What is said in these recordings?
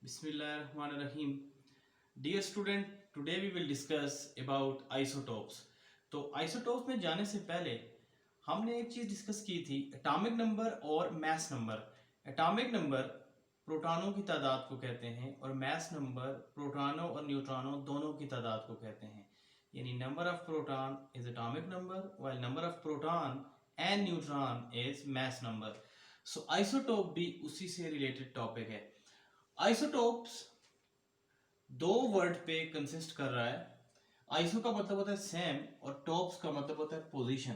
Bismillahirrahmanirrahim. Dear student, today we will discuss about isotopes. तो isotopes में जाने से पहले हमने एक चीज डिस्कस की थी, एटॉमिक नंबर और मास नंबर. एटॉमिक नंबर प्रोटॉनों की तादाद को कहते हैं और मास नंबर प्रोटॉनों और न्यूट्रॉनों दोनों की तादाद को कहते हैं. यानी number of proton is atomic number while number of proton and neutron is mass number. So isotope भी उसी से रिलेटेड टॉपिक है. आइसोटोप्स दो वर्ड पे कंसिस्ट कर रहा है. आइसो का मतलब होता है सेम और टॉप्स का मतलब होता है पोजीशन.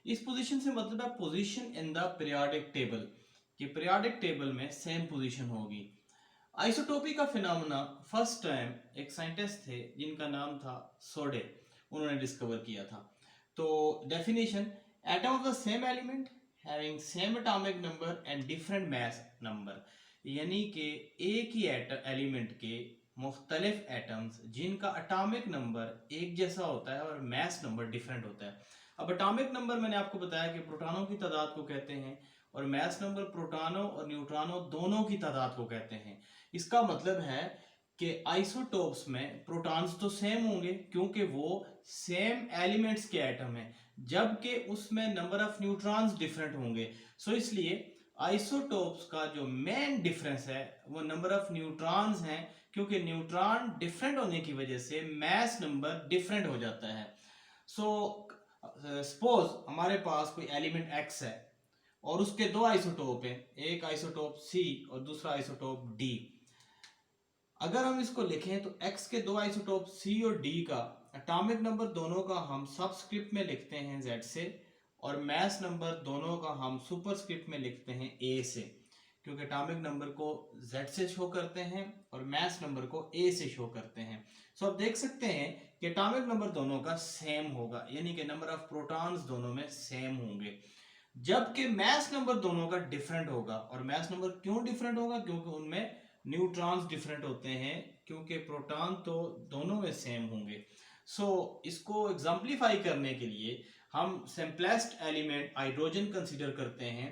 इस पोजीशन से मतलब है position in the periodic table, कि पीरियोडिक टेबल में सेम पोजीशन होगी. आइसोटोपी का फिनोमेना फर्स्ट टाइम एक साइंटिस्ट थे जिनका नाम था सोडे, उन्होंने डिस्कवर किया था. तो definition, atom of the same element having same atomic number and different mass number. यानी कि एक ही एलिमेंट के मुख्तलिफ एटम्स जिनका एटॉमिक नंबर एक जैसा होता है और मास नंबर डिफरेंट होता है. अब एटॉमिक नंबर मैंने आपको बताया कि प्रोटॉनों की तादाद को कहते हैं और मास नंबर प्रोटॉनों और न्यूट्रॉनों दोनों की तादाद को कहते हैं. इसका मतलब है कि आइसोटोप्स में प्रोटॉन्स तो सेम होंगे क्योंकि वो सेम एलिमेंट्स के एटम हैं, जबकि उसमें नंबर ऑफ न्यूट्रॉन्स डिफरेंट होंगे. सो इसलिए आइसोटोप्स का जो मेन डिफरेंस है वो नंबर ऑफ न्यूट्रॉन्स हैं, क्योंकि न्यूट्रॉन डिफरेंट होने की वजह से मास नंबर डिफरेंट हो जाता है. सो सपोज हमारे पास कोई एलिमेंट एक्स है और उसके दो आइसोटोप हैं, एक आइसोटोप सी और दूसरा आइसोटोप डी. अगर हम इसको लिखें तो एक्स के दो आइसोटोप सी और डी का एटॉमिक नंबर दोनों का हम सबस्क्रिप्ट में लिखते हैं जेड से, और मास नंबर दोनों का हम सुपरस्क्रिप्ट में लिखते हैं ए से, क्योंकि एटॉमिक नंबर को जेड से शो करते हैं और मास नंबर को ए से शो करते हैं. सो आप देख सकते हैं कि एटॉमिक नंबर दोनों का सेम होगा, यानी कि नंबर ऑफ प्रोटॉन्स दोनों में सेम होंगे, जबकि मास नंबर दोनों का डिफरेंट होगा. और मास नंबर क्यों डिफरेंट होगा? क्योंकि उनमें न्यूट्रॉन्स डिफरेंट होते हैं, क्योंकि प्रोटॉन तो दोनों में सेम होंगे. सो इसको एग्जाम्पलीफाई करने के लिए हम सिंपलेस्ट एलिमेंट हाइड्रोजन कंसीडर करते हैं.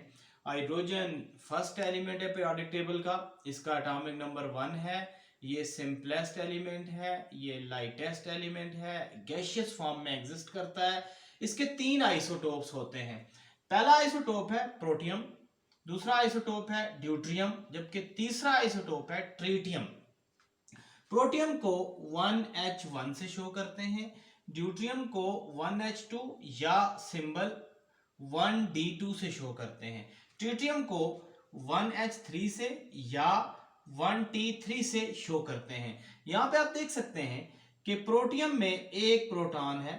हाइड्रोजन फर्स्ट एलिमेंट है पीरियोडिक टेबल का, इसका एटॉमिक नंबर 1 है. ये सिंपलेस्ट एलिमेंट है, ये लाइटेस्ट एलिमेंट है, गैसियस फॉर्म में एग्जिस्ट करता है. इसके तीन आइसोटोप्स होते हैं. पहला आइसोटोप है प्रोटियम, दूसरा आइसोटोप है ड्यूट्रियम, जबकि तीसरा आइसोटोप है ट्रीटियम. प्रोटियम को 1H1 से शो करते हैं, ड्यूट्रियम को 1H2 या सिंबल 1D2 से शो करते हैं, ट्रीटियम को 1H3 से या 1T3 से शो करते हैं. यहां पे आप देख सकते हैं कि प्रोटियम में एक प्रोटॉन है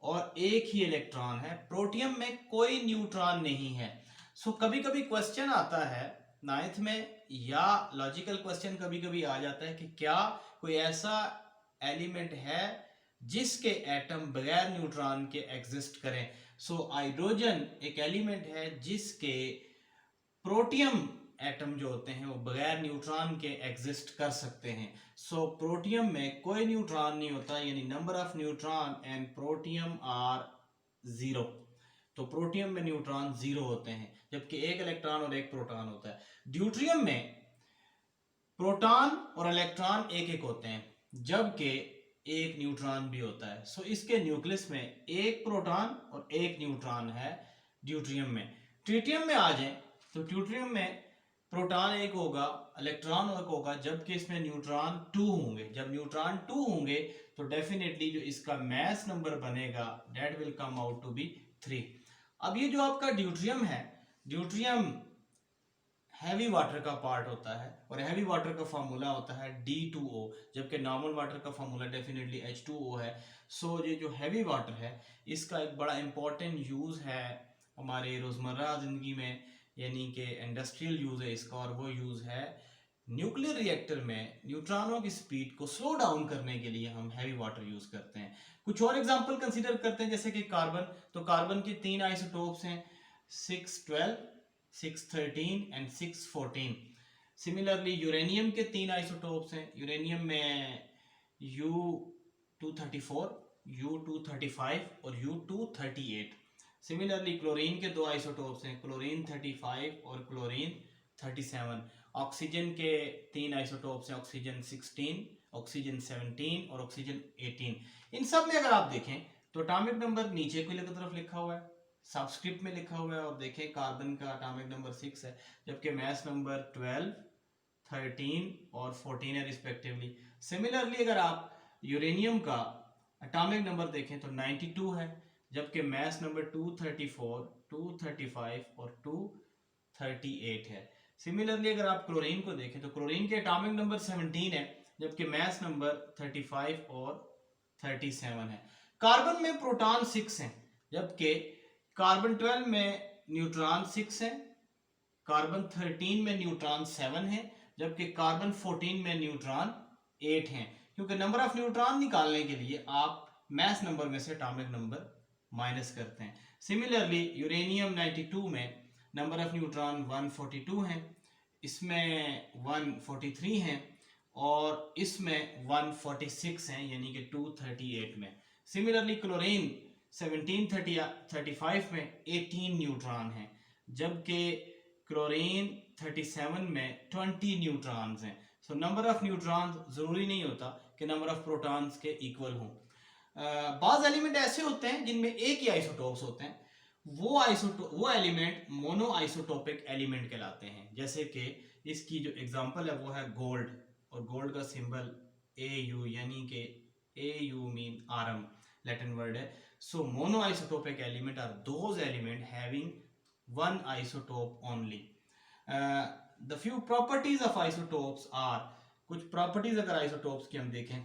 और एक ही इलेक्ट्रॉन है, प्रोटियम में कोई न्यूट्रॉन नहीं है. सो कभी कभी क्वेश्चन आता है नाइन्थ में, या लॉजिकल क्वेश्चन कभी कभी आ जाता है कि क्या कोई ऐसा एलिमेंट है जिसके एटम बगैर न्यूट्रॉन के एग्जिस्ट करें. सो हाइड्रोजन एक एलिमेंट है जिसके प्रोटियम एटम जो होते हैं वो बगैर न्यूट्रॉन के एग्जिस्ट कर सकते हैं. सो प्रोटियम में कोई न्यूट्रॉन नहीं होता, यानी number of neutron and protium are 0. तो प्रोटियम में न्यूट्रॉन 0 होते हैं, जबकि एक इलेक्ट्रॉन और एक प्रोटॉन होता है. ड्यूट्रियम में प्रोटॉन और इलेक्ट्रॉन एक एक होते हैं, जबकि एक न्यूट्रॉन भी होता है. सो इसके न्यूक्लियस में एक प्रोटॉन और एक न्यूट्रॉन है ड्यूट्रियम में. ट्रीटियम में आ जाए तो ट्यूट्रियम में प्रोटॉन एक होगा, इलेक्ट्रॉन एक होगा, जबकि इसमें न्यूट्रॉन 2 होंगे. जब न्यूट्रॉन 2 होंगे तो डेफिनेटली जो इसका मास नंबर बनेगा that will come out to be 3. अब ये जो आपका ड्यूट्रियम है, ड्यूट्रियम हैवी वाटर का पार्ट होता है और हैवी वाटर का फार्मूला होता है D2O, जबकि नॉर्मल वाटर का फार्मूला डेफिनेटली H2O है. सो ये जो हैवी वाटर है इसका एक बड़ा इंपॉर्टेंट यूज है हमारे रोजमर्रा जिंदगी में, यानी कि इंडस्ट्रियल यूज है इसका, और वो यूज है न्यूक्लियर रिएक्टर में न्यूट्रॉनों की स्पीड को स्लो डाउन करने के लिए हम हैवी वाटर यूज करते हैं. कुछ और एग्जांपल कंसीडर करते हैं, जैसे कि कार्बन. तो कार्बन के तीन आइसोटोप्स हैं, 612, 613 एंड 614. सिमिलरली यूरेनियम के तीन आइसोटोप्स हैं, यूरेनियम में U234, U235 और U238. सिमिलरली क्लोरीन के दो आइसोटोप्स हैं, क्लोरीन 35 और क्लोरीन 37. ऑक्सीजन के 3 आइसोटोप्स हैं, ऑक्सीजन 16, ऑक्सीजन 17 और ऑक्सीजन 18। इन सब में अगर आप देखें तो एटॉमिक नंबर नीचे की तरफ लिखा हुआ है, सबस्क्रिप्ट में लिखा हुआ है, और देखें कार्बन का एटॉमिक नंबर 6 है, जबकि मास नंबर 12, 13 और 14 है रिस्पेक्टिवली। सिमिलरली अगर आप यूरेनियम का एटॉमिक नंबर देखें तो 92 है, जबकि मास नंबर 234, 235 और 238 है। सिमिलरली अगर आप क्लोरीन को देखें तो क्लोरीन के एटॉमिक नंबर 17 है, जबकि मास नंबर 35 और 37 है। कार्बन में प्रोटॉन 6 हैं, जबकि कार्बन 12 में न्यूट्रॉन 6 हैं, कार्बन 13 में न्यूट्रॉन 7 है, जबकि कार्बन 14 में न्यूट्रॉन 8 हैं। क्योंकि नंबर ऑफ न्यूट्रॉन निकालने के लिए आप मास नंबर में से एटॉमिक नंबर माइनस करते हैं। सिमिलरली यूरेनियम 92 में नंबर ऑफ न्यूट्रॉन 142 हैं, इसमें 143 हैं और इसमें 146 हैं, यानी कि 238 में। सिमिलरली क्लोरीन 1735 में 18 न्यूट्रॉन हैं, जबकि क्लोरीन 37 में 20 न्यूट्रॉन्स हैं। सो नंबर ऑफ न्यूट्रॉन्स जरूरी नहीं होता कि नंबर ऑफ प्रोटॉन्स के इक्वल हों। बाज एलिमेंट ऐसे होते हैं जिनमें एक ही आइसोटोप्स होते हैं, वो एलिमेंट मोनो आइसोटोपिक एलिमेंट कहलाते हैं। जैसे कि इसकी जो एग्जांपल है वो है गोल्ड, और गोल्ड का सिंबल AU, यानी कि AU mean aurum, Latin word है। So mono isotopic element are those elements having one isotope only. The few properties of isotopes are, कुछ प्रॉपर्टीज अगर आइसोटोप्स की हम देखें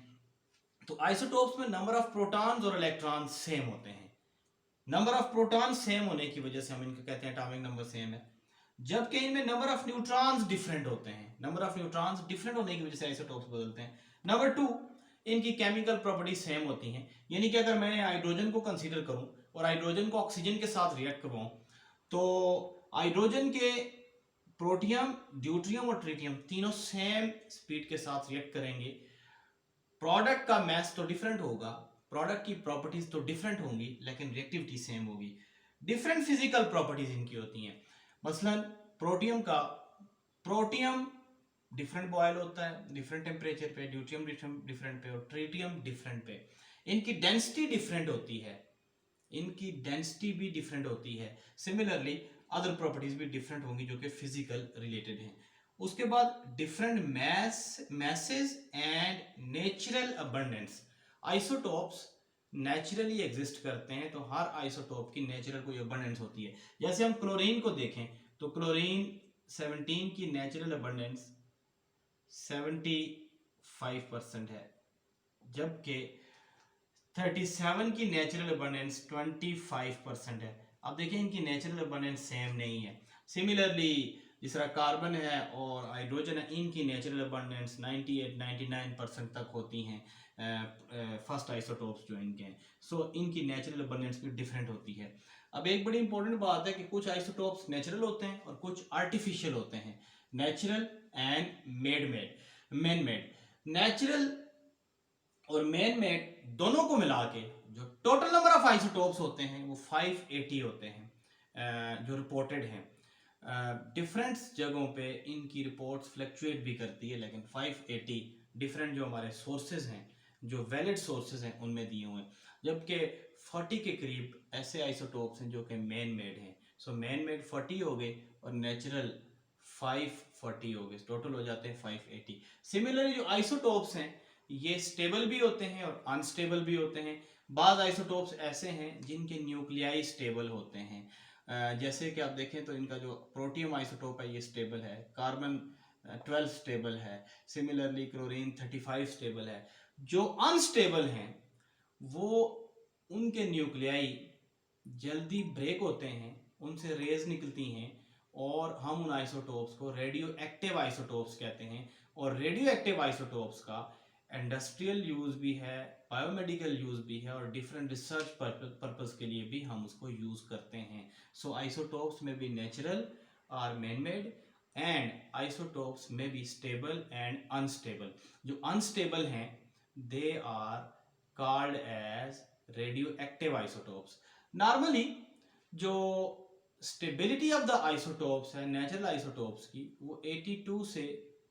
तो आइसोटोप्स में नंबर ऑफ प्रोटॉन्स और इलेक्ट्रॉन्स सेम होते हैं। नंबर ऑफ प्रोटॉन सेम होने की वजह से हम इनको कहते हैं एटॉमिक नंबर सेम है, जबकि इनमें नंबर ऑफ न्यूट्रॉन्स डिफरेंट होते हैं। नंबर ऑफ न्यूट्रॉन्स डिफरेंट होने की वजह से आइसोटोप्स बदलते हैं। नंबर 2, इनकी केमिकल प्रॉपर्टीज सेम होती हैं, यानी कि अगर मैं हाइड्रोजन को कंसीडर करूं और हाइड्रोजन को ऑक्सीजन के साथ रिएक्ट करवाऊं तो हाइड्रोजन के प्रोटियम, ड्यूट्रियम और ट्रिटियम तीनों सेम स्पीड के साथ रिएक्ट करेंगे। प्रोडक्ट का मास तो डिफरेंट होगा, प्रोडक्ट की प्रॉपर्टीज तो डिफरेंट होंगी, लेकिन रिएक्टिविटी सेम होगी। डिफरेंट फिजिकल प्रॉपर्टीज इनकी होती हैं। मसलन प्रोटियम डिफरेंट बॉयल होता है डिफरेंट टेम्परेचर पे, ड्यूट्रियम डिफरेंट पे और ट्रिटियम डिफरेंट पे। इनकी डेंसिटी डिफरेंट होती है, इनकी डेंसिटी भी डिफरेंट होती है। सिमिलरली अदर प्रॉपर्टीज भी डिफरेंट होंगी जो कि फिजिकल रिलेटेड हैं। उसके बाद different message and natural abundance. Isotopes naturally exist करते हैं, तो हर आइसोटोप की नेचुरल कोई अबंडेंस होती है। जैसे हम क्लोरीन को देखें तो क्लोरीन 17 की नेचुरल अबंडेंस 75% है, जबकि 37 की नेचुरल अबंडेंस 25% है। अब देखिए इनकी नेचुरल अबंडेंस सेम नहीं है। सिमिलरली जिस तरह कार्बन है और हाइड्रोजन है, इनकी नेचुरल अबंडेंस 98-99% तक होती हैं, फर्स्ट आइसोटोप्स जो इनके हैं। सो इनकी नेचुरल अबंडेंस भी डिफरेंट होती है। अब एक बड़ी इंपॉर्टेंट बात है कि कुछ आइसोटोप्स नेचुरल होते हैं और कुछ आर्टिफिशियल होते हैं, natural and man made. Natural और मैन मेड दोनों को मिला के जो टोटल नंबर ऑफ आइसोटोप्स होते हैं वो 580 होते हैं, जो रिपोर्टेड हैं। डिफरेंट जगहों पे इनकी रिपोर्ट्स फ्लक्चुएट भी करती है, लेकिन 580 डिफरेंट जो हमारे सोर्सेज हैं, जो वैलिड सोर्सेज हैं, उनमें दिए हुए हैं। जबकि 40 के करीब ऐसे आइसोटोप्स हैं जो कि मैन मेड हैं। सो मैन मेड 40 हो गए और नेचुरल 540 हो गए, टोटल हो जाते हैं 580। सिमिलरली जो आइसोटोप्स हैं ये स्टेबल भी होते हैं और अनस्टेबल भी होते हैं। बाज आइसोटोप्स ऐसे हैं जिनके न्यूक्लियाई स्टेबल होते हैं, जैसे कि आप देखें तो इनका जो प्रोटियम आइसोटोप है ये स्टेबल है, कार्बन 12 स्टेबल है, सिमिलरली क्लोरीन 35 स्टेबल है। जो अनस्टेबल हैं वो उनके न्यूक्लियाई जल्दी ब्रेक होते हैं, उनसे रेज निकलती हैं और हम उन आइसोटोप्स को रेडियो एक्टिव आइसोटोप्स कहते हैं। और रेडियो एक्टिव आइसोटोप्स का इंडस्ट्रियल यूज भी है, बायोमेडिकल यूज भी है और डिफरेंट रिसर्च पर्पस के लिए भी हम उसको यूज करते हैं। सो आइसोटोप्स में भी natural or man made and isotopes में भी स्टेबल एंड अनस्टेबल। जो अनस्टेबल हैं they are called as radioactive isotopes. Normally जो स्टेबिलिटी ऑफ द आइसोटोप्स है नेचुरल आइसोटोप्स की, वो 82 से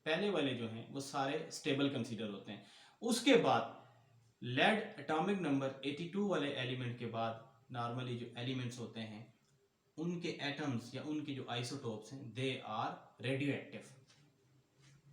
पहले वाले जो हैं वो सारे स्टेबल कंसीडर होते हैं। उसके बाद लेड एटॉमिक नंबर 82 वाले एलिमेंट के बाद नॉर्मली जो एलिमेंट्स होते हैं उनके एटम्स या उनके जो आइसोटोप्स हैं दे आर रेडियो एक्टिव।